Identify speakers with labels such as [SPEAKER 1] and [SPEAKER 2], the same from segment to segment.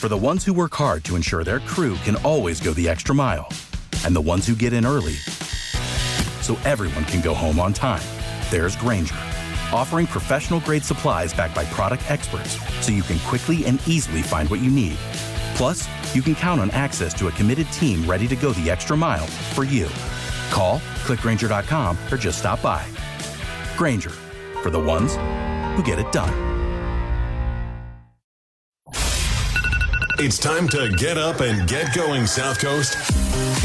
[SPEAKER 1] For the ones who work hard to ensure their crew can always go the extra mile. And the ones who get in early so everyone can go home on time. There's Grainger, offering professional-grade supplies backed by product experts so you can quickly and easily find what you need. Plus, you can count on access to a committed team ready to go the extra mile for you. Call, click Grainger.com, or just stop by. Grainger, for the ones who get it done.
[SPEAKER 2] It's time to get up and get going, South Coast.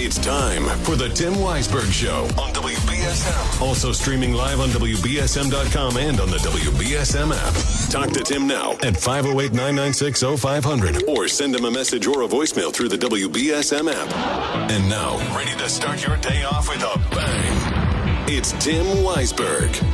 [SPEAKER 2] It's time for the Tim Weisberg Show on WBSM. Also streaming live on WBSM.com and on the WBSM app. Talk to Tim now at 508-996-0500 or send him a message or a voicemail through the WBSM app. And now, ready to start your day off with a bang. It's Tim Weisberg.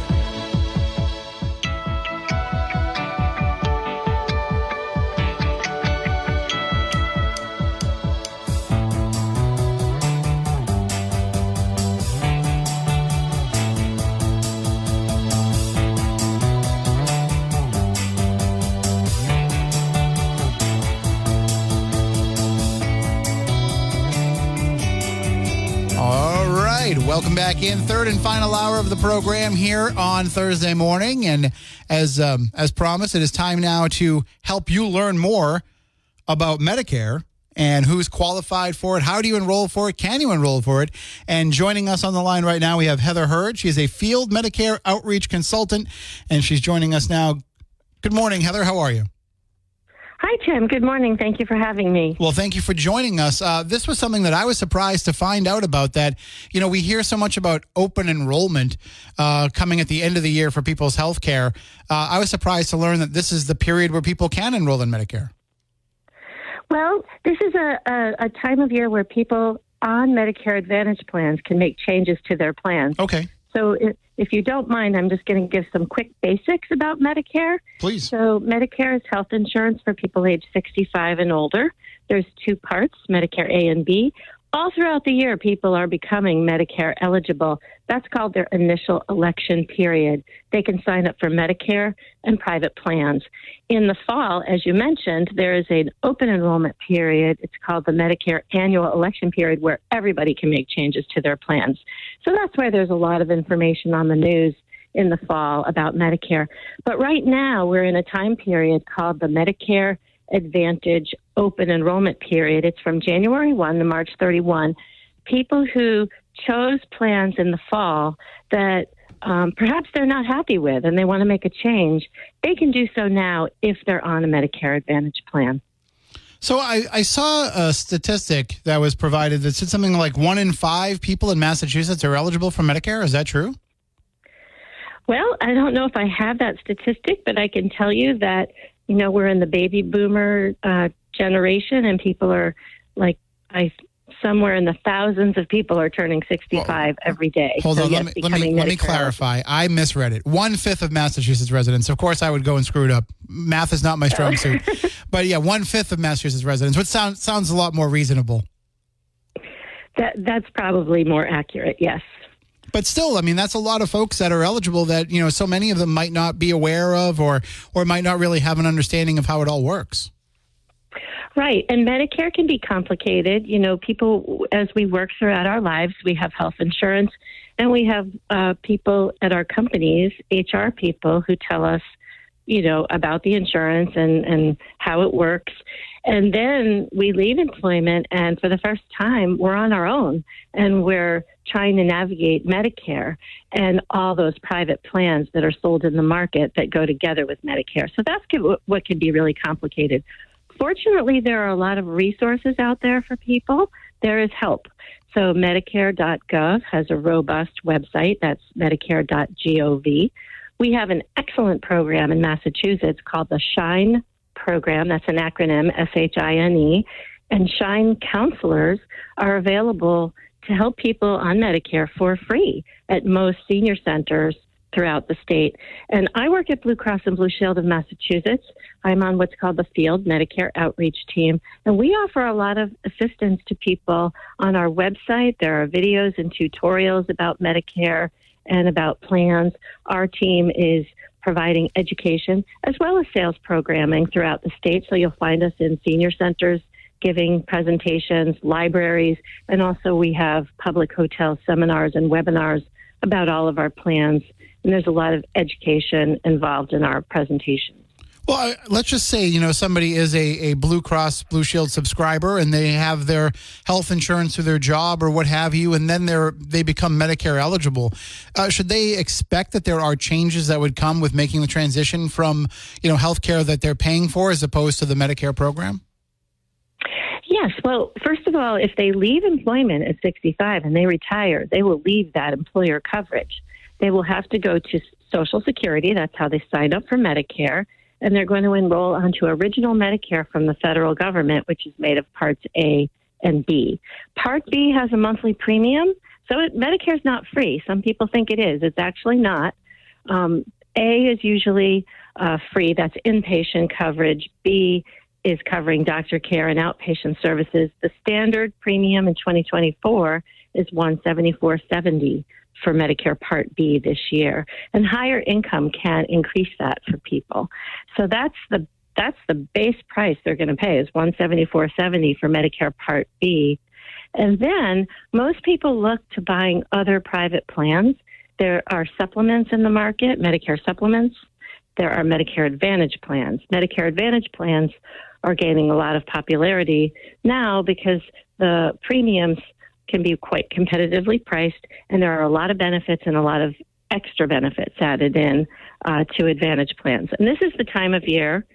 [SPEAKER 3] Welcome back in. Third and final hour of the program here on Thursday morning. And as promised, it is time now to help you learn more about Medicare and who's qualified for it. How do you enroll for it? Can you enroll for it? And joining us on the line right now, we have Heather Hurd. She is a field Medicare outreach consultant, and she's joining us now. Good morning, Heather. How are you?
[SPEAKER 4] Hi, Tim. Good morning. Thank you for having me.
[SPEAKER 3] Well, thank you for joining us. This was something that I was surprised to find out about, that, you know, we hear so much about open enrollment coming at the end of the year for people's health care. I was surprised to learn that this is the period where people can enroll in Medicare.
[SPEAKER 4] Well, this is a time of year where people on Medicare Advantage plans can make changes to their plans.
[SPEAKER 3] Okay.
[SPEAKER 4] So if you don't mind, I'm just going to give some quick basics about Medicare.
[SPEAKER 3] Please.
[SPEAKER 4] So Medicare is health insurance for people age 65 and older. There's two parts, Medicare A and B. All throughout the year, people are becoming Medicare eligible. That's called their initial election period. They can sign up for Medicare and private plans. In the fall, as you mentioned, there is an open enrollment period. It's called the Medicare annual election period, where everybody can make changes to their plans. So that's why there's a lot of information on the news in the fall about Medicare. But right now, we're in a time period called the Medicare Advantage open enrollment period. It's from January 1 to March 31. People who chose plans in the fall that perhaps they're not happy with and they want to make a change, they can do so now if they're on a Medicare Advantage plan.
[SPEAKER 3] So I saw a statistic that was provided that said something like 1 in 5 people in Massachusetts are eligible for Medicare. Is that true?
[SPEAKER 4] Well, I don't know if I have that statistic, but I can tell you that, you know, we're in the baby boomer generation, and people are somewhere in the thousands of people are turning 65 every day.
[SPEAKER 3] Hold on, let me clarify. I misread it. 1/5 of Massachusetts residents. Of course, I would go and screw it up. Math is not my strong suit. But yeah, 1/5 of Massachusetts residents, which sounds a lot more reasonable.
[SPEAKER 4] That's probably more accurate, yes.
[SPEAKER 3] But still, I mean, that's a lot of folks that are eligible that, you know, so many of them might not be aware of or might not really have an understanding of how it all works.
[SPEAKER 4] Right. And Medicare can be complicated. You know, people, as we work throughout our lives, we have health insurance, and we have people at our companies, HR people, who tell us, you know, about the insurance and how it works. And then we leave employment, and for the first time, we're on our own, and we're trying to navigate Medicare and all those private plans that are sold in the market that go together with Medicare. So that's what can be really complicated. Fortunately, there are a lot of resources out there for people. There is help. So Medicare.gov has a robust website. That's Medicare.gov. We have an excellent program in Massachusetts called the SHINE program. That's an acronym, SHINE. And SHINE counselors are available to help people on Medicare for free at most senior centers throughout the state. And I work at Blue Cross and Blue Shield of Massachusetts. I'm on what's called the Field Medicare Outreach Team. And we offer a lot of assistance to people on our website. There are videos and tutorials about Medicare and about plans. Our team is providing education as well as sales programming throughout the state. So you'll find us in senior centers giving presentations, libraries, and also we have public hotel seminars and webinars about all of our plans. And there's a lot of education involved in our presentations.
[SPEAKER 3] Well, let's just say, somebody is a Blue Cross Blue Shield subscriber and they have their health insurance through their job or what have you, and then they become Medicare eligible. Should they expect that there are changes that would come with making the transition from, health care that they're paying for as opposed to the Medicare program?
[SPEAKER 4] Yes. Well, first of all, if they leave employment at 65 and they retire, they will leave that employer coverage. They will have to go to Social Security. That's how they signed up for Medicare. And they're going to enroll onto original Medicare from the federal government, which is made of Parts A and B. Part B has a monthly premium, so Medicare is not free. Some people think it is. It's actually not. A is usually free. That's inpatient coverage. B is covering doctor care and outpatient services. The standard premium in 2024 is $174.70 for Medicare Part B this year, and higher income can increase that for people. So that's the base price they're going to pay is $174.70 for Medicare Part B. And then most people look to buying other private plans. There are supplements in the market, Medicare supplements. There are Medicare Advantage plans. Medicare Advantage plans are gaining a lot of popularity now because the premiums can be quite competitively priced, and there are a lot of benefits and a lot of extra benefits added in to Advantage plans. And this is the time of year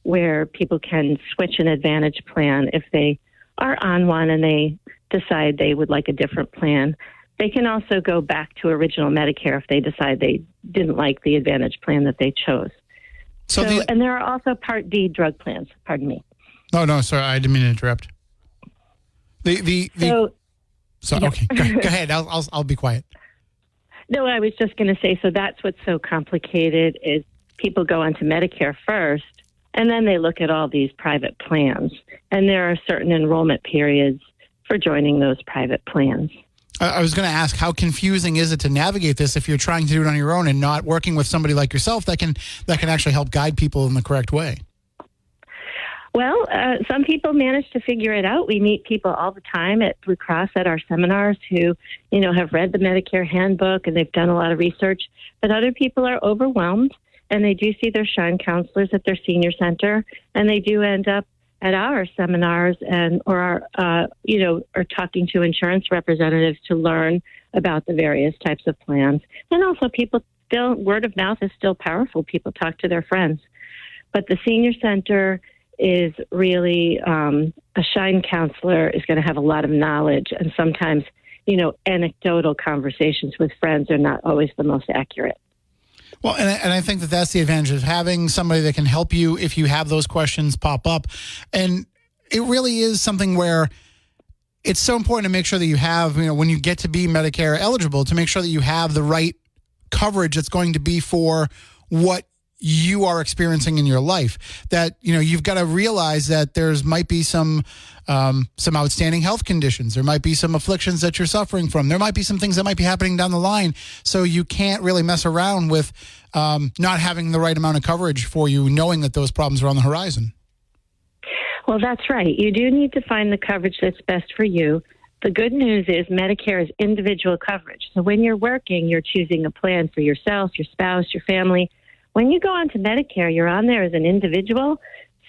[SPEAKER 4] where people can switch an Advantage plan if they are on one and they decide they would like a different plan. They can also go back to original Medicare if they decide they didn't like the Advantage plan that they chose. And there are also Part D drug plans. Pardon me.
[SPEAKER 3] Oh, no, sorry, I didn't mean to interrupt. Okay, go ahead. I'll be quiet.
[SPEAKER 4] No, I was just going to say, so that's what's so complicated is people go onto Medicare first, and then they look at all these private plans. And there are certain enrollment periods for joining those private plans.
[SPEAKER 3] I was going to ask, how confusing is it to navigate this if you're trying to do it on your own and not working with somebody like yourself that can actually help guide people in the correct way?
[SPEAKER 4] Well, some people manage to figure it out. We meet people all the time at Blue Cross at our seminars who, have read the Medicare handbook and they've done a lot of research. But other people are overwhelmed, and they do see their Shine counselors at their senior center, and they do end up at our seminars or talking to insurance representatives to learn about the various types of plans. And also word of mouth is still powerful. People talk to their friends. But the senior center is really a Shine counselor is going to have a lot of knowledge, and sometimes, anecdotal conversations with friends are not always the most accurate.
[SPEAKER 3] Well, and I think that's the advantage of having somebody that can help you if you have those questions pop up. And it really is something where it's so important to make sure that you have, when you get to be Medicare eligible, to make sure that you have the right coverage that's going to be for what you are experiencing in your life. That, you've got to realize that there's might be some outstanding health conditions. There might be some afflictions that you're suffering from. There might be some things that might be happening down the line. So you can't really mess around with not having the right amount of coverage for you, knowing that those problems are on the horizon.
[SPEAKER 4] Well, that's right. You do need to find the coverage that's best for you. The good news is Medicare is individual coverage. So when you're working, you're choosing a plan for yourself, your spouse, your family. When you go onto Medicare, you're on there as an individual,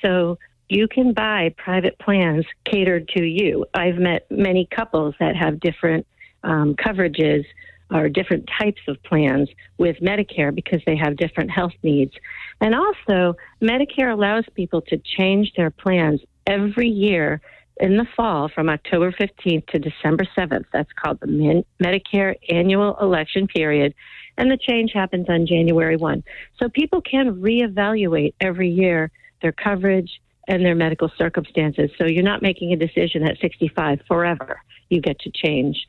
[SPEAKER 4] so you can buy private plans catered to you. I've met many couples that have different coverages or different types of plans with Medicare because they have different health needs. And also, Medicare allows people to change their plans every year in the fall from October 15th to December 7th. That's called the Medicare annual election period. And the change happens on January 1. So people can reevaluate every year their coverage and their medical circumstances. So you're not making a decision at 65 forever. You get to change.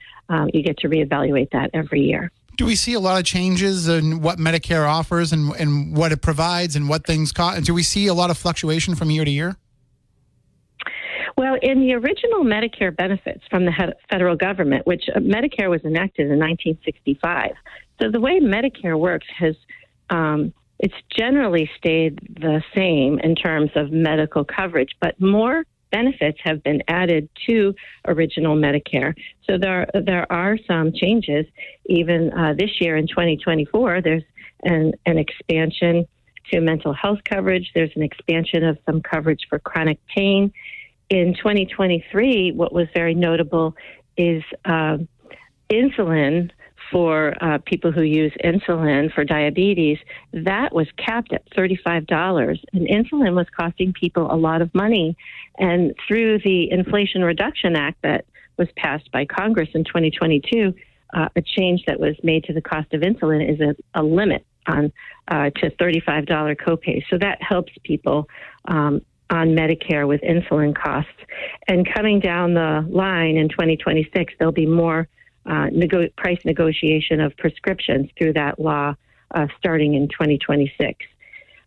[SPEAKER 4] You get to reevaluate that every year.
[SPEAKER 3] Do we see a lot of changes in what Medicare offers and what it provides and what things cost? Do we see a lot of fluctuation from year to year?
[SPEAKER 4] Well, in the original Medicare benefits from the federal government, which Medicare was enacted in 1965, so the way Medicare works It's generally stayed the same in terms of medical coverage, but more benefits have been added to original Medicare. So there are some changes. Even this year in 2024, there's an expansion to mental health coverage. There's an expansion of some coverage for chronic pain. In 2023, what was very notable is insulin for people who use insulin for diabetes. That was capped at $35. And insulin was costing people a lot of money. And through the Inflation Reduction Act that was passed by Congress in 2022, a change that was made to the cost of insulin is a limit on to $35 copay. So that helps people on Medicare with insulin costs. And coming down the line in 2026, there'll be more price negotiation of prescriptions through that law starting in 2026.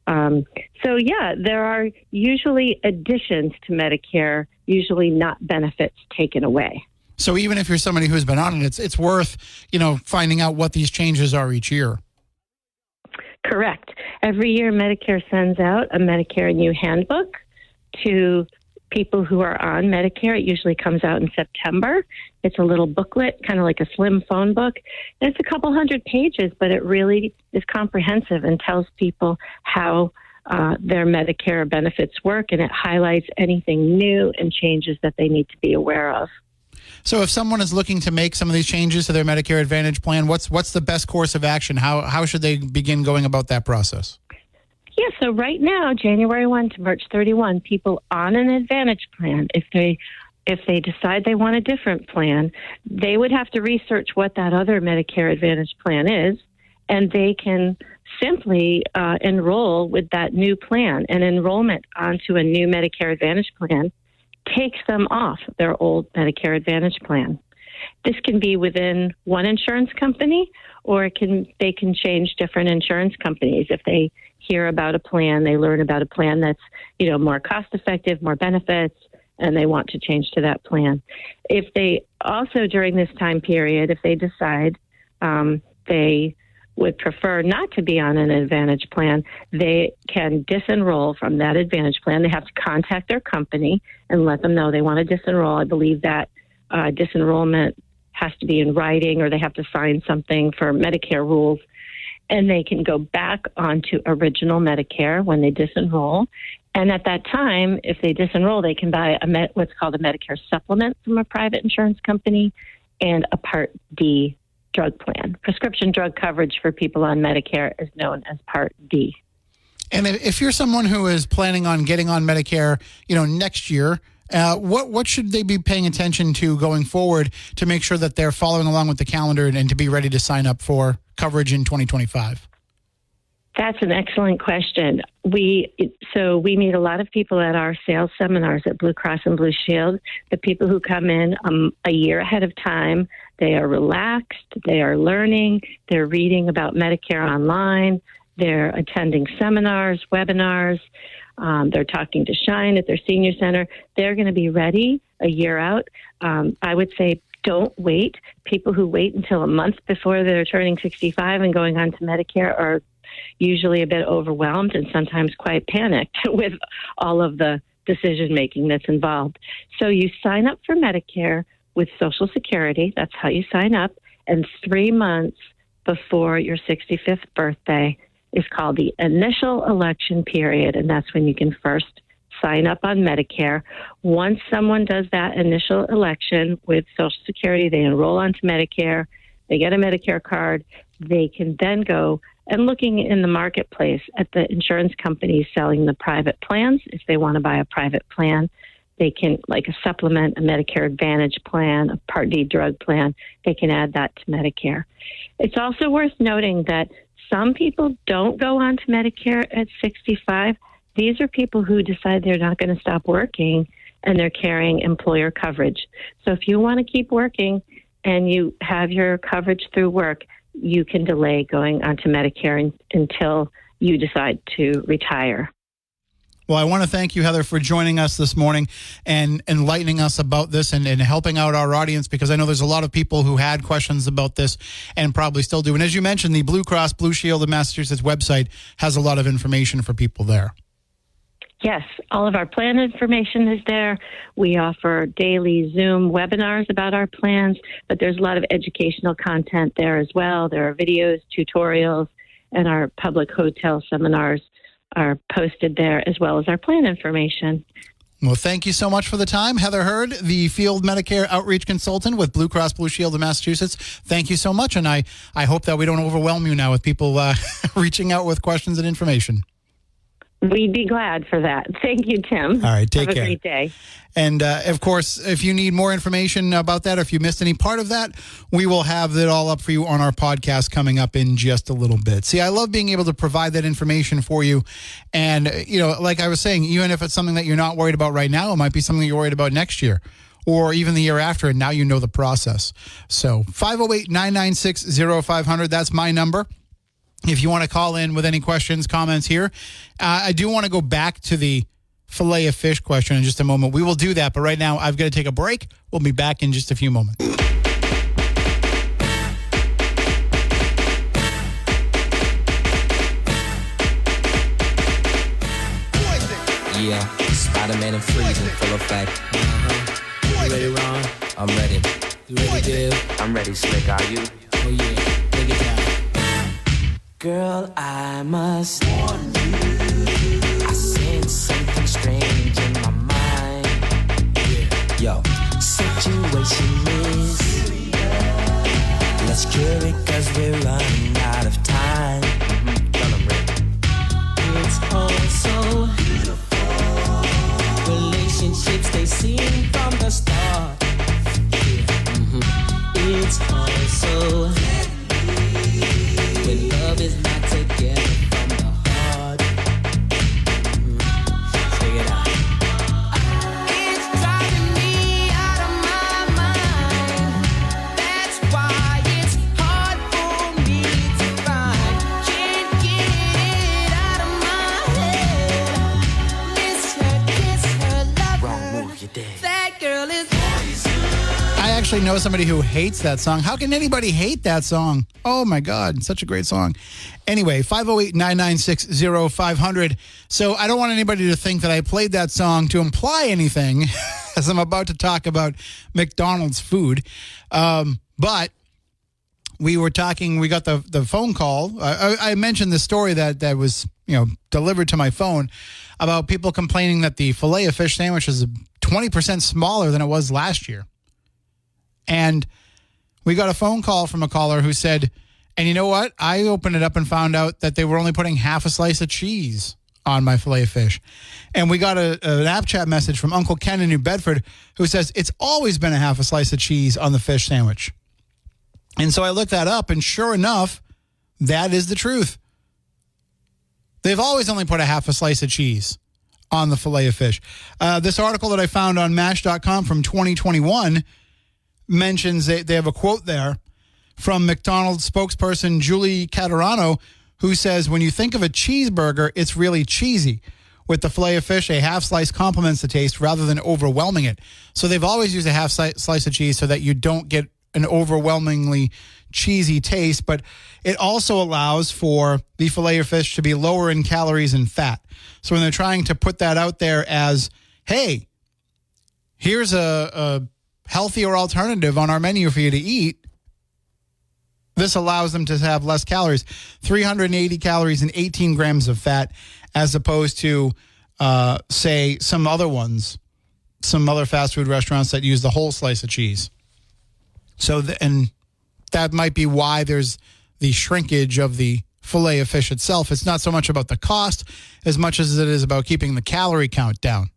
[SPEAKER 4] So, there are usually additions to Medicare, usually not benefits taken away.
[SPEAKER 3] So even if you're somebody who's been on it, it's worth, finding out what these changes are each year.
[SPEAKER 4] Correct. Every year, Medicare sends out a Medicare new handbook to people who are on Medicare. It usually comes out in September. It's a little booklet, kind of like a slim phone book. And it's a couple hundred pages, but it really is comprehensive and tells people how their Medicare benefits work, and it highlights anything new and changes that they need to be aware of.
[SPEAKER 3] So if someone is looking to make some of these changes to their Medicare Advantage plan, what's the best course of action? How should they begin going about that process?
[SPEAKER 4] Yeah, so right now, January 1 to March 31, people on an Advantage plan, if they decide they want a different plan, they would have to research what that other Medicare Advantage plan is, and they can simply enroll with that new plan. And enrollment onto a new Medicare Advantage plan takes them off their old Medicare Advantage plan. This can be within one insurance company, or they can change different insurance companies. If they hear about a plan, they learn about a plan that's, more cost effective, more benefits, and they want to change to that plan. If they also, during this time period, if they decide they would prefer not to be on an Advantage plan, they can disenroll from that Advantage plan. They have to contact their company and let them know they want to disenroll. I believe that disenrollment has to be in writing, or they have to sign something for Medicare rules. And they can go back onto original Medicare when they disenroll. And at that time, if they disenroll, they can buy what's called a Medicare supplement from a private insurance company and a Part D drug plan. Prescription drug coverage for people on Medicare is known as Part D.
[SPEAKER 3] And if you're someone who is planning on getting on Medicare, next year, what should they be paying attention to going forward to make sure that they're following along with the calendar and to be ready to sign up for coverage in 2025?
[SPEAKER 4] That's an excellent question. We meet a lot of people at our sales seminars at Blue Cross and Blue Shield. The people who come in a year ahead of time, they are relaxed, they are learning, they're reading about Medicare online, they're attending seminars, webinars, they're talking to Shine at their senior center. They're going to be ready a year out. I would say don't wait. People who wait until a month before they're turning 65 and going on to Medicare are usually a bit overwhelmed and sometimes quite panicked with all of the decision-making that's involved. So you sign up for Medicare with Social Security. That's how you sign up. And 3 months before your 65th birthday is called the initial election period, and that's when you can first sign up on Medicare. Once someone does that initial election with Social Security, they enroll onto Medicare, they get a Medicare card, they can then go and looking in the marketplace at the insurance companies selling the private plans. If they want to buy a private plan, they can, like a supplement, a Medicare Advantage plan, a Part D drug plan, they can add that to Medicare. It's also worth noting that some people don't go on to Medicare at 65. These are people who decide they're not going to stop working and they're carrying employer coverage. So if you want to keep working and you have your coverage through work, you can delay going onto Medicare until you decide to retire.
[SPEAKER 3] Well, I want to thank you, Heather, for joining us this morning and enlightening us about this and helping out our audience, because I know there's a lot of people who had questions about this and probably still do. And as you mentioned, the Blue Cross Blue Shield of Massachusetts website has a lot of information for people there.
[SPEAKER 4] Yes, all of our plan information is there. We offer daily Zoom webinars about our plans, but there's a lot of educational content there as well. There are videos, tutorials, and our public hotel seminars are posted there, as well as our plan information.
[SPEAKER 3] Well, thank you so much for the time. Heather Hurd, the Field Medicare Outreach Consultant with Blue Cross Blue Shield of Massachusetts. Thank you so much, and I hope that we don't overwhelm you now with people reaching out with questions and information.
[SPEAKER 4] We'd be glad for that. Thank you, Tim.
[SPEAKER 3] All right, take
[SPEAKER 4] care.
[SPEAKER 3] care.
[SPEAKER 4] Have a great day.
[SPEAKER 3] And, of course, if you need more information about that, or if you missed any part of that, we will have it all up for you on our podcast coming up in just a little bit. See, I love being able to provide that information for you. And, like I was saying, even if it's something that you're not worried about right now, it might be something you're worried about next year or even the year after, and now you know the process. So 508-996-0500, that's my number. If you want to call in with any questions, comments here. I do want to go back to the fillet of fish question in just a moment. We will do that, but right now I've got to take a break. We'll be back in just a few moments.
[SPEAKER 5] Yeah, Spider-Man and freezing, full effect.
[SPEAKER 6] You ready, Ron?
[SPEAKER 5] I'm ready.
[SPEAKER 6] You ready, Dave?
[SPEAKER 5] I'm ready, Slick. Are you?
[SPEAKER 6] Oh, yeah. Take it down.
[SPEAKER 5] Girl, I must warn you. I sense something strange in my mind. Yo, situation is let's cure it, cause we're running out of time. It's all so beautiful. Relationships, they seem from the start. It's all so when love is not together from the heart. Check it out. It's driving me out of my mind. That's why it's hard for me to find. Can't get it out of my head. Miss her, love her. Wrong move, you did. That girl is
[SPEAKER 3] I actually know somebody who hates that song. How can anybody hate that song? Oh, my God. Such a great song. Anyway, 508-996-0500. So I don't want anybody to think that I played that song to imply anything as I'm about to talk about McDonald's food. But we were talking, we got the phone call. I mentioned the story that was, delivered to my phone about people complaining that the filet of fish sandwich is 20% smaller than it was last year. And we got a phone call from a caller who said, and you know what? I opened it up and found out that they were only putting half a slice of cheese on my filet of fish. And we got an app chat message from Uncle Ken in New Bedford who says it's always been a half a slice of cheese on the fish sandwich. And so I looked that up, and sure enough, that is the truth. They've always only put a half a slice of cheese on the filet of fish. This article that I found on MASH.com from 2021 mentions they have a quote there from McDonald's spokesperson Julie Caterano, who says, when you think of a cheeseburger, it's really cheesy. With the filet of fish, a half slice complements the taste rather than overwhelming it. So they've always used a half slice of cheese so that you don't get an overwhelmingly cheesy taste, but it also allows for the filet of fish to be lower in calories and fat. So when they're trying to put that out there as, hey, here's a healthier alternative on our menu for you to eat, this allows them to have less calories, 380 calories and 18 grams of fat, as opposed to, say, some other ones, some other fast food restaurants that use the whole slice of cheese. So, and that might be why there's the shrinkage of the filet of fish itself. It's not so much about the cost as much as it is about keeping the calorie count down.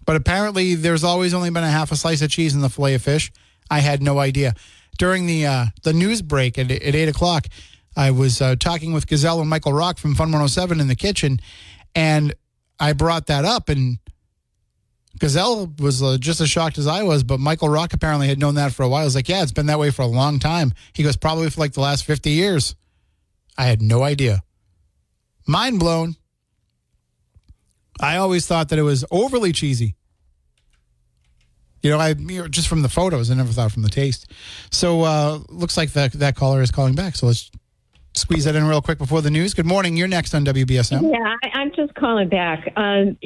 [SPEAKER 3] But apparently there's always only been a half a slice of cheese in the filet of fish. I had no idea. During the news break at 8 o'clock, I was talking with Gazelle and Michael Rock from Fun 107 in the kitchen, and I brought that up, and Gazelle was just as shocked as I was, but Michael Rock apparently had known that for a while. I was like, yeah, it's been that way for a long time. He goes, probably for like the last 50 years. I had no idea. Mind blown. I always thought that it was overly cheesy. Just from the photos, I never thought from the taste. So looks like that caller is calling back. So let's squeeze that in real quick before the news. Good morning. You're next on WBSM.
[SPEAKER 4] Yeah, I'm just calling back. Tim,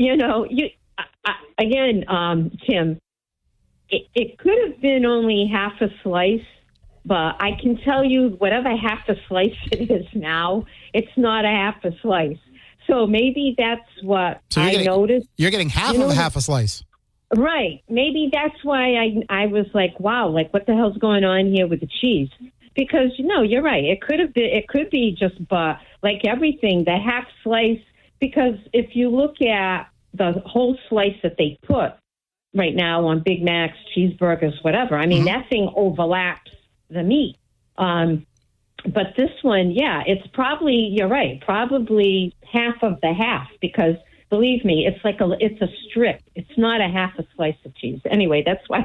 [SPEAKER 4] it could have been only half a slice, but I can tell you whatever half a slice it is now, it's not a half a slice. So maybe that's what noticed.
[SPEAKER 3] You're getting half of half a slice.
[SPEAKER 4] Right. Maybe that's why I was like, wow, like what the hell's going on here with the cheese? Because, you're right. It could be just like everything, the half slice, because if you look at the whole slice that they put right now on Big Macs, cheeseburgers, whatever, I mean, that thing overlaps the meat. But this one, it's probably, you're right, probably half of the half, because believe me, it's a strip. It's not a half a slice of cheese. Anyway, that's why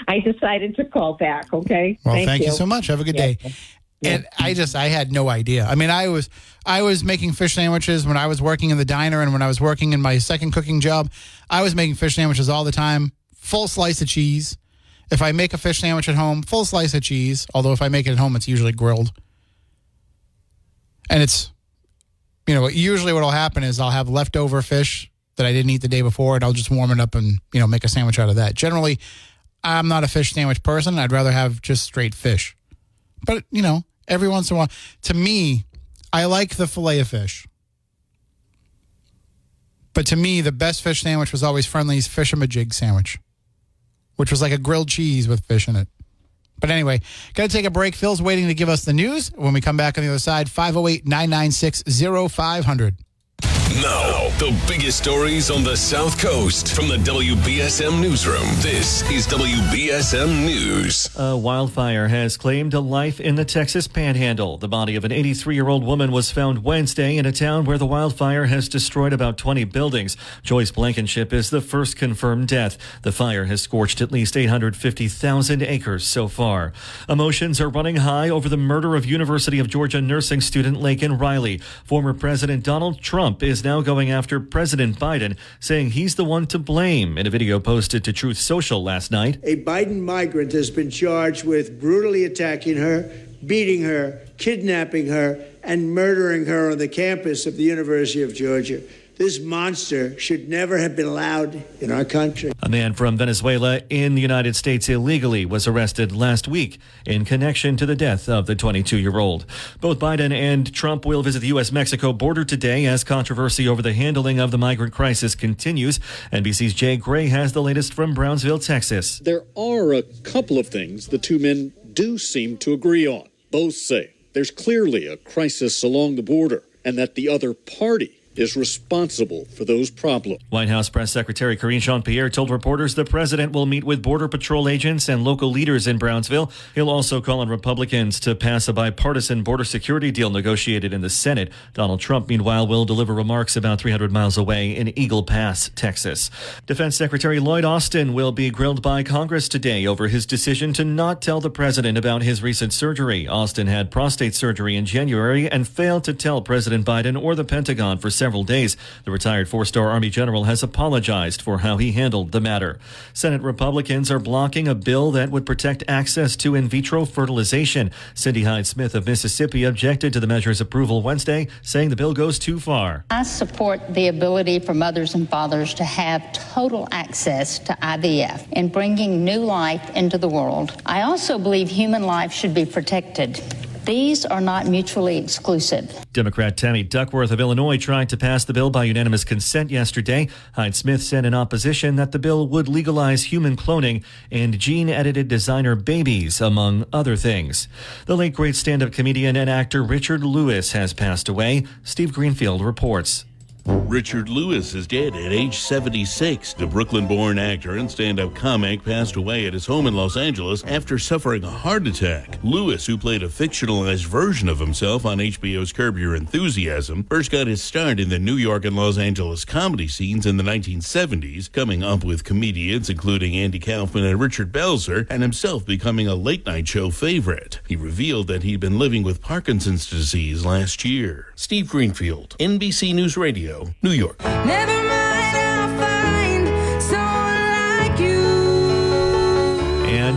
[SPEAKER 4] I decided to call back. Okay.
[SPEAKER 3] Well, thank you so much. Have a good day. Yeah. And I had no idea. I mean, I was making fish sandwiches when I was working in the diner, and when I was working in my second cooking job, I was making fish sandwiches all the time. Full slice of cheese. If I make a fish sandwich at home, full slice of cheese. Although if I make it at home, it's usually grilled. And it's, usually what will happen is I'll have leftover fish that I didn't eat the day before, and I'll just warm it up and, make a sandwich out of that. Generally, I'm not a fish sandwich person. I'd rather have just straight fish. But, every once in a while, to me, I like the filet of fish. But to me, the best fish sandwich was always Friendly's Fish-a-ma-jig sandwich, which was like a grilled cheese with fish in it. But anyway, got to take a break. Phil's waiting to give us the news. When we come back on the other side, 508-996-0500.
[SPEAKER 2] Now, the biggest stories on the South Coast from the WBSM Newsroom. This is WBSM News.
[SPEAKER 7] A wildfire has claimed a life in the Texas Panhandle. The body of an 83-year-old woman was found Wednesday in a town where the wildfire has destroyed about 20 buildings. Joyce Blankenship is the first confirmed death. The fire has scorched at least 850,000 acres so far. Emotions are running high over the murder of University of Georgia nursing student Laken Riley. Former President Donald Trump is now going after President Biden, saying he's the one to blame. In a video posted to Truth Social last night,
[SPEAKER 8] a Biden migrant has been charged with brutally attacking her, beating her, kidnapping her, and murdering her on the campus of the University of Georgia. This monster should never have been allowed in our country.
[SPEAKER 7] A man from Venezuela in the United States illegally was arrested last week in connection to the death of the 22-year-old. Both Biden and Trump will visit the U.S.-Mexico border today as controversy over the handling of the migrant crisis continues. NBC's Jay Gray has the latest from Brownsville, Texas.
[SPEAKER 9] There are a couple of things the two men do seem to agree on. Both say there's clearly a crisis along the border and that the other party is responsible for those problems.
[SPEAKER 7] White House Press Secretary Karine Jean-Pierre told reporters the president will meet with Border Patrol agents and local leaders in Brownsville. He'll also call on Republicans to pass a bipartisan border security deal negotiated in the Senate. Donald Trump, meanwhile, will deliver remarks about 300 miles away in Eagle Pass, Texas. Defense Secretary Lloyd Austin will be grilled by Congress today over his decision to not tell the president about his recent surgery. Austin had prostate surgery in January and failed to tell President Biden or the Pentagon for several days. The retired four-star Army general has apologized for how he handled the matter. Senate Republicans are blocking a bill that would protect access to in vitro fertilization. Cindy Hyde-Smith of Mississippi objected to the measure's approval Wednesday, saying the bill goes too far.
[SPEAKER 10] I support the ability for mothers and fathers to have total access to IVF in bringing new life into the world. I also believe human life should be protected. These are not mutually exclusive.
[SPEAKER 7] Democrat Tammy Duckworth of Illinois tried to pass the bill by unanimous consent yesterday. Hyde-Smith said in opposition that the bill would legalize human cloning and gene-edited designer babies, among other things. The late great stand-up comedian and actor Richard Lewis has passed away. Steve Greenfield reports.
[SPEAKER 11] Richard Lewis is dead at age 76. The Brooklyn-born actor and stand-up comic passed away at his home in Los Angeles after suffering a heart attack. Lewis, who played a fictionalized version of himself on HBO's Curb Your Enthusiasm, first got his start in the New York and Los Angeles comedy scenes in the 1970s, coming up with comedians including Andy Kaufman and Richard Belzer, and himself becoming a late-night show favorite. He revealed that he'd been living with Parkinson's disease last year. Steve Greenfield, NBC News Radio, New York.
[SPEAKER 5] Never mind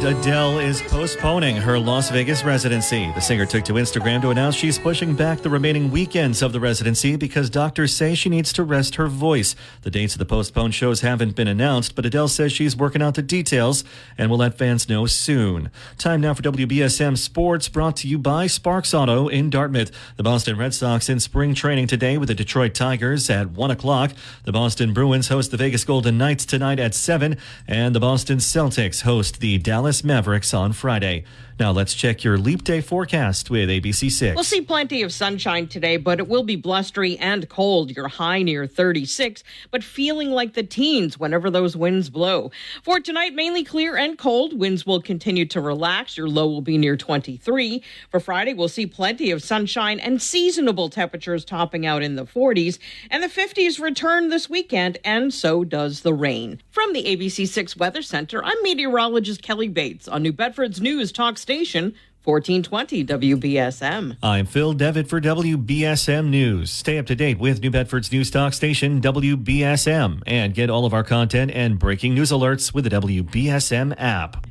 [SPEAKER 7] Adele is postponing her Las Vegas residency. The singer took to Instagram to announce she's pushing back the remaining weekends of the residency because doctors say she needs to rest her voice. The dates of the postponed shows haven't been announced, but Adele says she's working out the details and will let fans know soon. Time now for WBSM Sports, brought to you by Sparks Auto in Dartmouth. The Boston Red Sox in spring training today with the Detroit Tigers at 1 o'clock. The Boston Bruins host the Vegas Golden Knights tonight at 7, and the Boston Celtics host the Dallas Mavericks on Friday. Now let's check your Leap Day forecast with ABC6.
[SPEAKER 12] We'll see plenty of sunshine today, but it will be blustery and cold. Your high near 36, but feeling like the teens whenever those winds blow. For tonight, mainly clear and cold. Winds will continue to relax. Your low will be near 23. For Friday, we'll see plenty of sunshine and seasonable temperatures topping out in the 40s. And the 50s return this weekend, and so does the rain. From the ABC6 Weather Center, I'm meteorologist Kelly Bates on New Bedford's News Talk Station, 1420 WBSM.
[SPEAKER 7] I'm Phil Devitt for WBSM News. Stay up to date with New Bedford's News Talk Station, WBSM, and get all of our content and breaking news alerts with the WBSM app.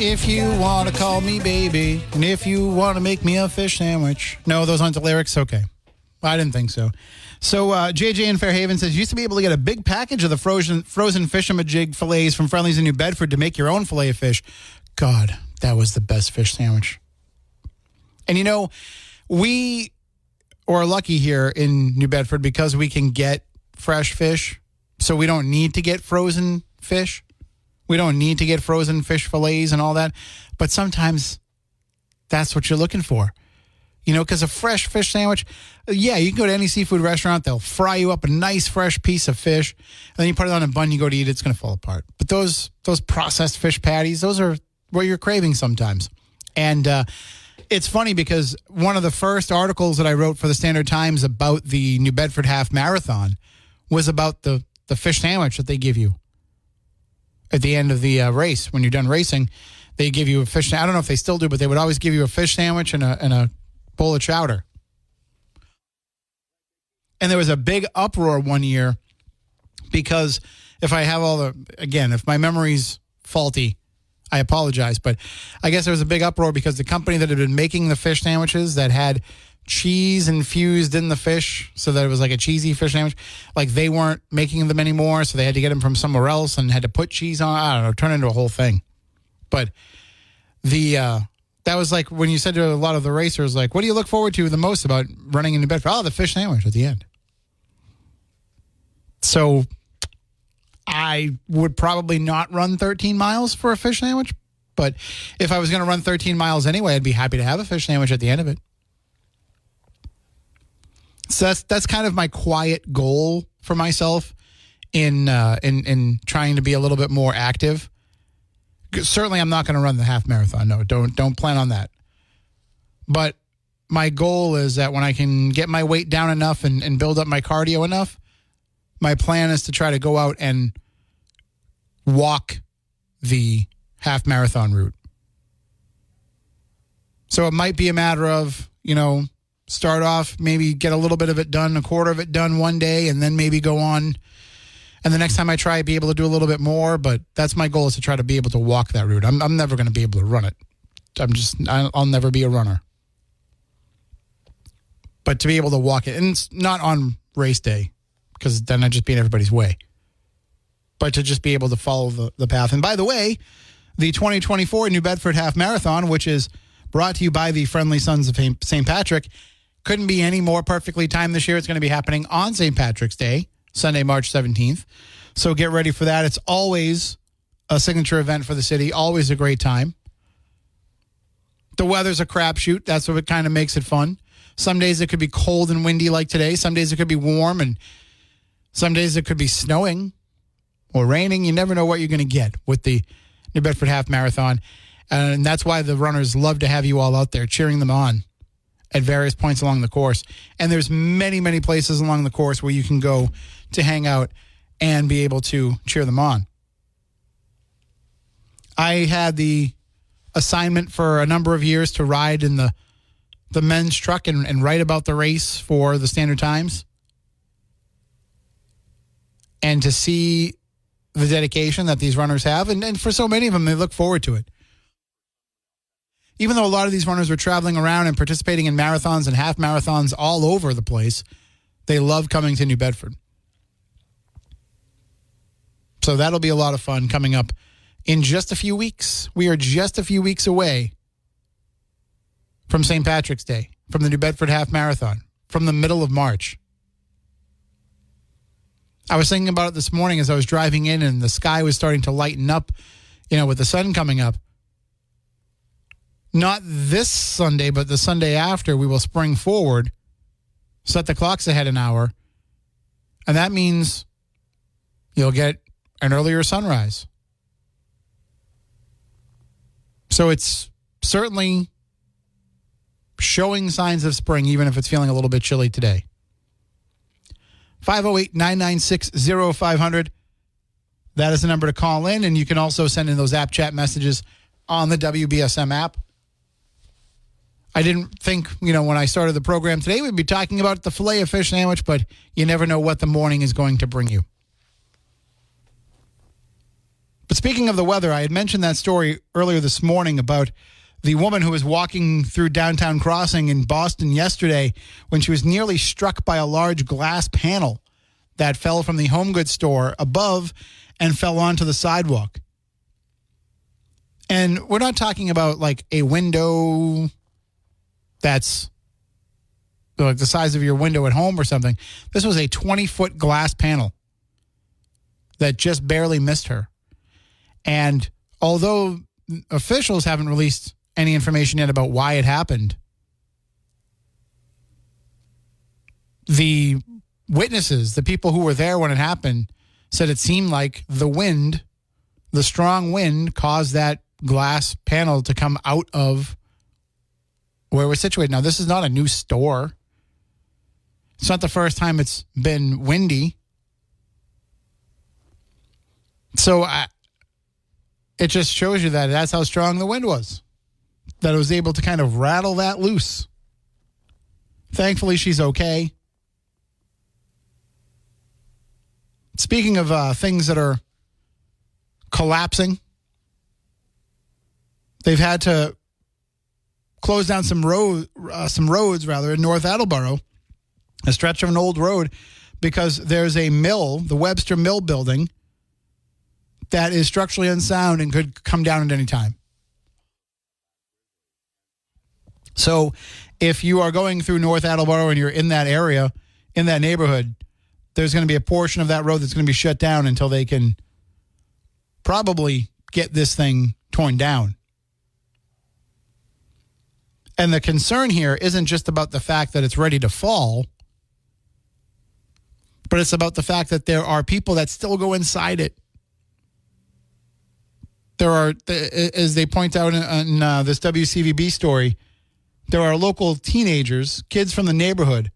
[SPEAKER 3] If you want to call me baby, and if you want to make me a fish sandwich. No, those aren't the lyrics? Okay. I didn't think so. So JJ in Fairhaven says, used to be able to get a big package of the frozen fish-a-majig fillets from Friendly's in New Bedford to make your own fillet of fish. God, that was the best fish sandwich. And you know, we are lucky here in New Bedford because we can get fresh fish, so we don't need to get frozen fish. We don't need to get frozen fish fillets and all that. But sometimes that's what you're looking for. You know, because a fresh fish sandwich, yeah, you can go to any seafood restaurant. They'll fry you up a nice fresh piece of fish. And then you put it on a bun, you go to eat it, it's going to fall apart. But those processed fish patties, those are what you're craving sometimes. And it's funny because one of the first articles that I wrote for the Standard Times about the New Bedford Half Marathon was about the fish sandwich that they give you at the end of the race. When you're done racing, they give you a fish. I don't know if they still do, but they would always give you a fish sandwich and a bowl of chowder. And there was a big uproar one year because if my memory's faulty, I apologize, but I guess there was a big uproar because the company that had been making the fish sandwiches that had cheese infused in the fish so that it was like a cheesy fish sandwich, like they weren't making them anymore, so they had to get them from somewhere else and had to put cheese on. I don't know, turn into a whole thing. But that was like when you said to a lot of the racers, like, what do you look forward to the most about running in New Bedford? Oh, the fish sandwich at the end. So I would probably not run 13 miles for a fish sandwich, but if I was going to run 13 miles anyway, I'd be happy to have a fish sandwich at the end of it. So that's kind of my quiet goal for myself in trying to be a little bit more active. Certainly, I'm not going to run the half marathon. No, don't plan on that. But my goal is that when I can get my weight down enough and build up my cardio enough, my plan is to try to go out and walk the half marathon route. So it might be a matter of, start off, maybe get a little bit of it done, a quarter of it done one day, and then maybe go on. And the next time I try, be able to do a little bit more. But that's my goal, is to try to be able to walk that route. I'm never going to be able to run it. I'll never be a runner. But to be able to walk it, and it's not on race day, because then I'd just be in everybody's way. But to just be able to follow the path. And by the way, the 2024 New Bedford Half Marathon, which is brought to you by the Friendly Sons of St. Patrick, couldn't be any more perfectly timed this year. It's going to be happening on St. Patrick's Day, Sunday, March 17th. So get ready for that. It's always a signature event for the city, always a great time. The weather's a crapshoot. That's what kind of makes it fun. Some days it could be cold and windy like today. Some days it could be warm, and some days it could be snowing or raining. You never know what you're going to get with the New Bedford Half Marathon. And that's why the runners love to have you all out there cheering them on at various points along the course. And there's many, many places along the course where you can go to hang out and be able to cheer them on. I had the assignment for a number of years to ride in the men's truck and write about the race for the Standard Times. And to see the dedication that these runners have. And for so many of them, they look forward to it. Even though a lot of these runners were traveling around and participating in marathons and half marathons all over the place, they love coming to New Bedford. So that'll be a lot of fun coming up in just a few weeks. We are just a few weeks away from St. Patrick's Day, from the New Bedford Half Marathon, from the middle of March. I was thinking about it this morning as I was driving in and the sky was starting to lighten up, with the sun coming up. Not this Sunday, but the Sunday after, we will spring forward, set the clocks ahead an hour, and that means you'll get an earlier sunrise. So it's certainly showing signs of spring, even if it's feeling a little bit chilly today. 508-996-0500. That is the number to call in, and you can also send in those app chat messages on the WBSM app. I didn't think, when I started the program today, we'd be talking about the Filet-O-Fish sandwich, but you never know what the morning is going to bring you. But speaking of the weather, I had mentioned that story earlier this morning about the woman who was walking through Downtown Crossing in Boston yesterday when she was nearly struck by a large glass panel that fell from the home goods store above and fell onto the sidewalk. And we're not talking about like a window that's like the size of your window at home or something. This was a 20-foot glass panel that just barely missed her. And although officials haven't released any information yet about why it happened, the witnesses, the people who were there when it happened, said it seemed like the strong wind, caused that glass panel to come out of where we're situated. Now, this is not a new store. It's not the first time it's been windy. So it just shows you that that's how strong the wind was, that it was able to kind of rattle that loose. Thankfully, she's okay. Speaking of things that are collapsing, they've had to close down some roads in North Attleboro, a stretch of an old road, because there's a mill, the Webster Mill building, that is structurally unsound and could come down at any time. So if you are going through North Attleboro and you're in that area, in that neighborhood, there's going to be a portion of that road that's going to be shut down until they can probably get this thing torn down. And the concern here isn't just about the fact that it's ready to fall, but it's about the fact that there are people that still go inside it. There are, as they point out in this WCVB story, there are local teenagers, kids from the neighborhood,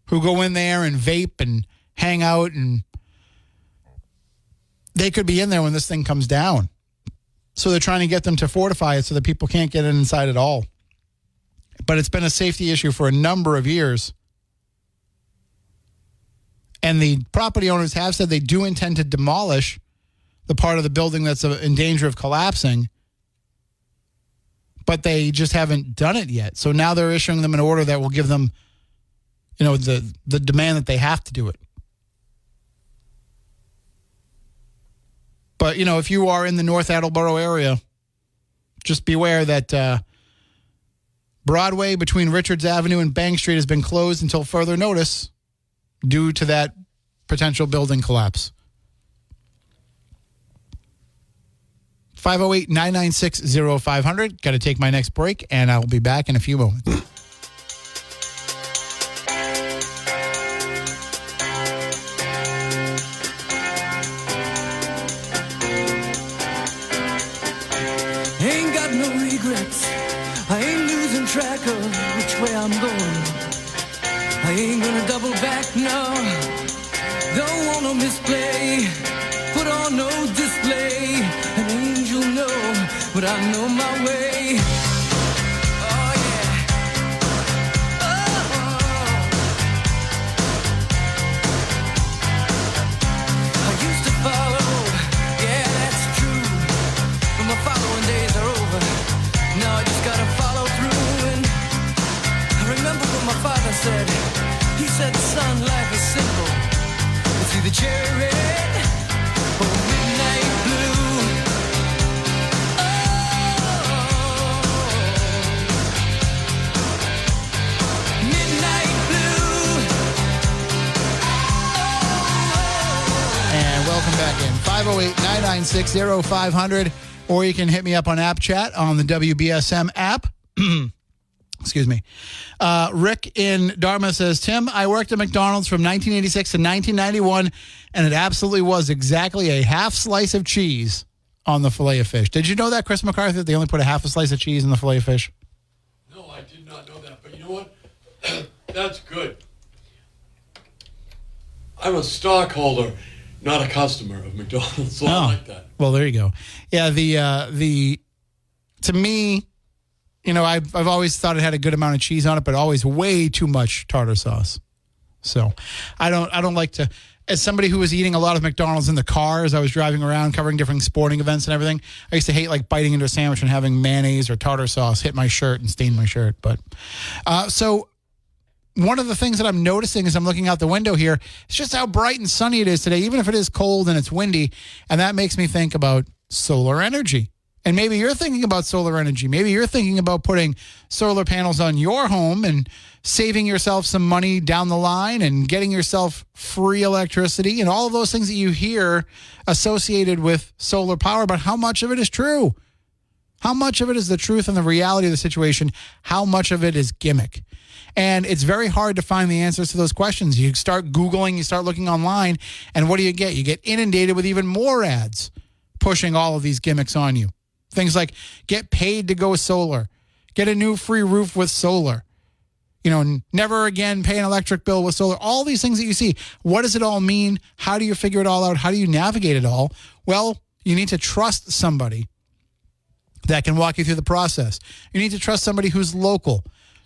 [SPEAKER 3] who go in there and vape and hang out, and they could be in there when this thing comes down. So they're trying to get them to fortify it so that people can't get inside at all. But it's been a safety issue for a number of years. And the property owners have said they do intend to demolish the part of the building that's in danger of collapsing, but they just haven't done it yet. So now they're issuing them an order that will give them, the demand that they have to do it. But, if you are in the North Attleboro area, just beware that Broadway between Richards Avenue and Bank Street has been closed until further notice due to that potential building collapse. 508-996-0500. Got to take my next break, and I'll be back in a few moments.
[SPEAKER 5] Ain't got no regrets. I ain't losing track of which way I'm going. I ain't gonna double back, no. Don't want no misplay. Put on no display. An angel, no, but I know my way. Oh, yeah. Oh. I used to follow. Yeah, that's true. But my following days are over. Now I just gotta follow through. And I remember what my father said. He said, son, life is simple. It's either cherry red or midnight blue. Oh, midnight blue.
[SPEAKER 3] And welcome back in. 508-996-0500. Or you can hit me up on App Chat on the WBSM app. Excuse me. Rick in Dartmouth says, Tim, I worked at McDonald's from 1986 to 1991, and it absolutely was exactly a half slice of cheese on the filet of fish. Did you know that, Chris McCarthy, that they only put a half a slice of cheese in the filet of fish?
[SPEAKER 13] No, I did not know that. But you know what? That's good. I'm a stockholder, not a customer of McDonald's, so I like that.
[SPEAKER 3] Well, there you go. Yeah, the to me, you know, I've always thought it had a good amount of cheese on it, but always way too much tartar sauce. So I don't like to, as somebody who was eating a lot of McDonald's in the car as I was driving around covering different sporting events and everything, I used to hate like biting into a sandwich and having mayonnaise or tartar sauce hit my shirt and stain my shirt. But so one of the things that I'm noticing as I'm looking out the window here is just how bright and sunny it is today, even if it is cold and it's windy. And that makes me think about solar energy. And maybe you're thinking about solar energy. Maybe you're thinking about putting solar panels on your home and saving yourself some money down the line and getting yourself free electricity and all of those things that you hear associated with solar power. But how much of it is true? How much of it is the truth and the reality of the situation? How much of it is gimmick? And it's very hard to find the answers to those questions. You start Googling, you start looking online, and what do you get? You get inundated with even more ads pushing all of these gimmicks on you. Things like get paid to go solar, get a new free roof with solar, you know, never again pay an electric bill with solar, all these things that you see. What does it all mean? How do you figure it all out? How do you navigate it all? Well, you need to trust somebody that can walk you through the process. You need to trust somebody who's local,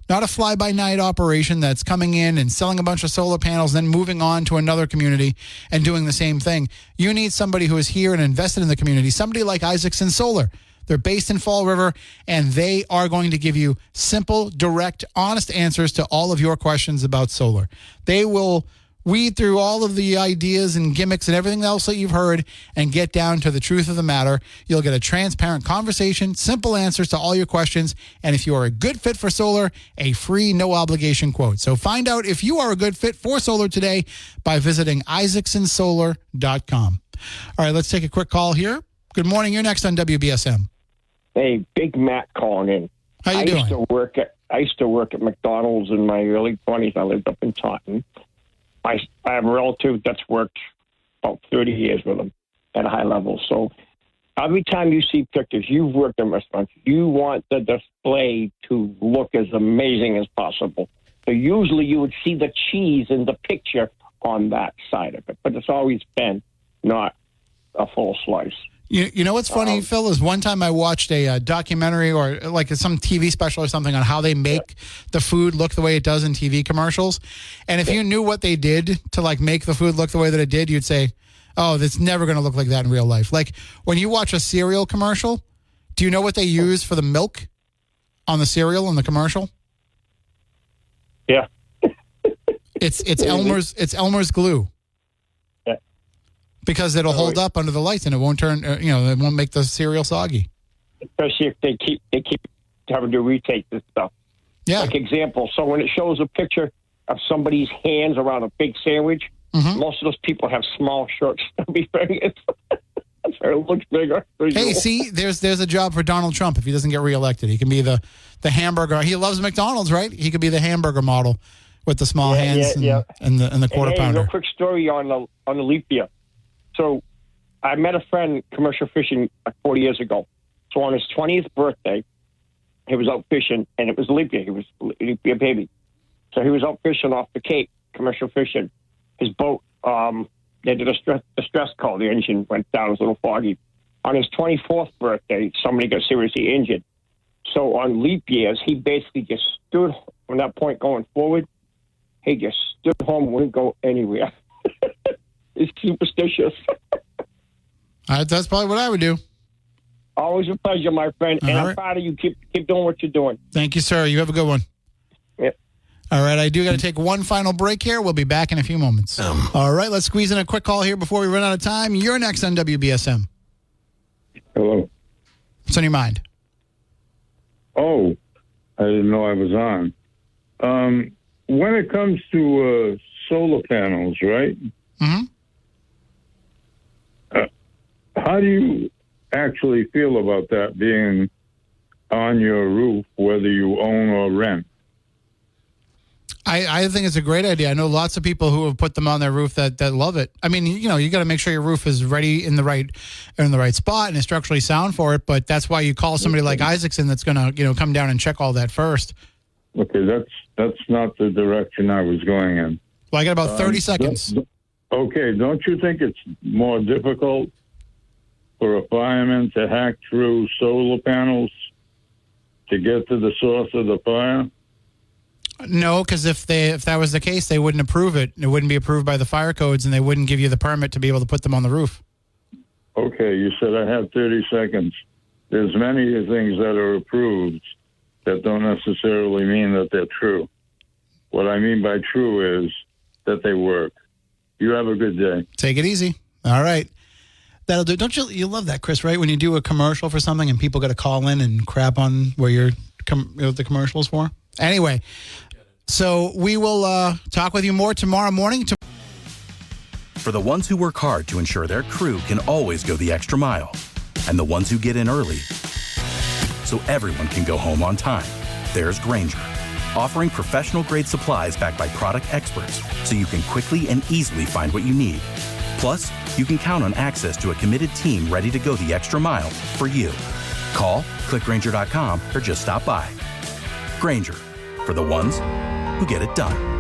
[SPEAKER 3] not a fly-by-night operation that's coming in and selling a bunch of solar panels, then moving on to another community and doing the same thing. You need somebody who is here and invested in the community, somebody like Isaacson Solar. They're based in Fall River, and they are going to give you simple, direct, honest answers to all of your questions about solar. They will weed through all of the ideas and gimmicks and everything else that you've heard and get down to the truth of the matter. You'll get a transparent conversation, simple answers to all your questions, and if you are a good fit for solar, a free, no-obligation quote. So find out if you are a good fit for solar today by visiting isaacsonsolar.com. All right, let's take a quick call here. Good morning. You're next on WBSM.
[SPEAKER 14] Hey, Big Matt calling in.
[SPEAKER 3] How you doing?
[SPEAKER 14] I used to work at McDonald's in my early 20s. I lived up in Taunton. I have a relative that's worked about 30 years with them at a high level. So every time you see pictures, you've worked in restaurants, you want the display to look as amazing as possible. So usually you would see the cheese in the picture on that side of it, but it's always been not a full slice.
[SPEAKER 3] You know what's funny, Phil, is one time I watched a documentary or like some TV special or something on how they make the food look the way it does in TV commercials. And if you knew what they did to like make the food look the way that it did, you'd say, oh, that's never going to look like that in real life. Like when you watch a cereal commercial, do you know what they use for the milk on the cereal in the commercial?
[SPEAKER 14] Yeah.
[SPEAKER 3] It's Elmer's glue. Because it'll hold up under the lights and it won't turn, it won't make the cereal soggy.
[SPEAKER 14] Especially if they keep having to retake this stuff.
[SPEAKER 3] Yeah.
[SPEAKER 14] Like example, so when it shows a picture of somebody's hands around a big sandwich, most of those people have small, short, stubby fingers. It looks bigger.
[SPEAKER 3] Hey, see, there's a job for Donald Trump if he doesn't get reelected. He can be the hamburger. He loves McDonald's, right? He could be the hamburger model with the small hands and the quarter pounder.
[SPEAKER 14] Real quick story on the leap year. So I met a friend commercial fishing 40 years ago. So on his 20th birthday, he was out fishing, and it was leap year. He was a leap year baby. So he was out fishing off the Cape, commercial fishing. His boat, they did a stress call. The engine went down. It was a little foggy. On his 24th birthday, somebody got seriously injured. So on leap years, he basically just stood from that point going forward. He just stood home, wouldn't go anywhere. He's superstitious.
[SPEAKER 3] That's probably what I would do.
[SPEAKER 14] Always a pleasure, my friend. And I'm proud of you. Keep doing what you're doing.
[SPEAKER 3] Thank you, sir. You have a good one.
[SPEAKER 14] Yep.
[SPEAKER 3] All right, I do got to take one final break here. We'll be back in a few moments. All right, let's squeeze in a quick call here before we run out of time. You're next on WBSM.
[SPEAKER 15] Hello.
[SPEAKER 3] What's on your mind?
[SPEAKER 15] Oh, I didn't know I was on. When it comes to solar panels, right?
[SPEAKER 3] Mm-hmm.
[SPEAKER 15] How do you actually feel about that being on your roof, whether you own or rent?
[SPEAKER 3] I think it's a great idea. I know lots of people who have put them on their roof that love it. I mean, you know, you got to make sure your roof is ready in the right spot and is structurally sound for it. But that's why you call somebody like Isaacson that's going to come down and check all that first.
[SPEAKER 15] Okay, that's not the direction I was going in.
[SPEAKER 3] Well, I got about 30 seconds.
[SPEAKER 15] Okay, don't you think it's more difficult for a fireman to hack through solar panels to get to the source of the fire?
[SPEAKER 3] No, because if that was the case, they wouldn't approve it. It wouldn't be approved by the fire codes, and they wouldn't give you the permit to be able to put them on the roof.
[SPEAKER 15] Okay, you said I have 30 seconds. There's many things that are approved that don't necessarily mean that they're true. What I mean by true is that they work. You have a good day.
[SPEAKER 3] Take it easy. All right. That'll do. Don't you love that, Chris, right? When you do a commercial for something and people got to call in and crap on where the commercial is for? Anyway, so we will talk with you more tomorrow morning.
[SPEAKER 1] For the ones who work hard to ensure their crew can always go the extra mile, and the ones who get in early so everyone can go home on time, there's Grainger, offering professional-grade supplies backed by product experts so you can quickly and easily find what you need. Plus, you can count on access to a committed team ready to go the extra mile for you. Call, click Grainger.com, or just stop by. Grainger, for the ones who get it done.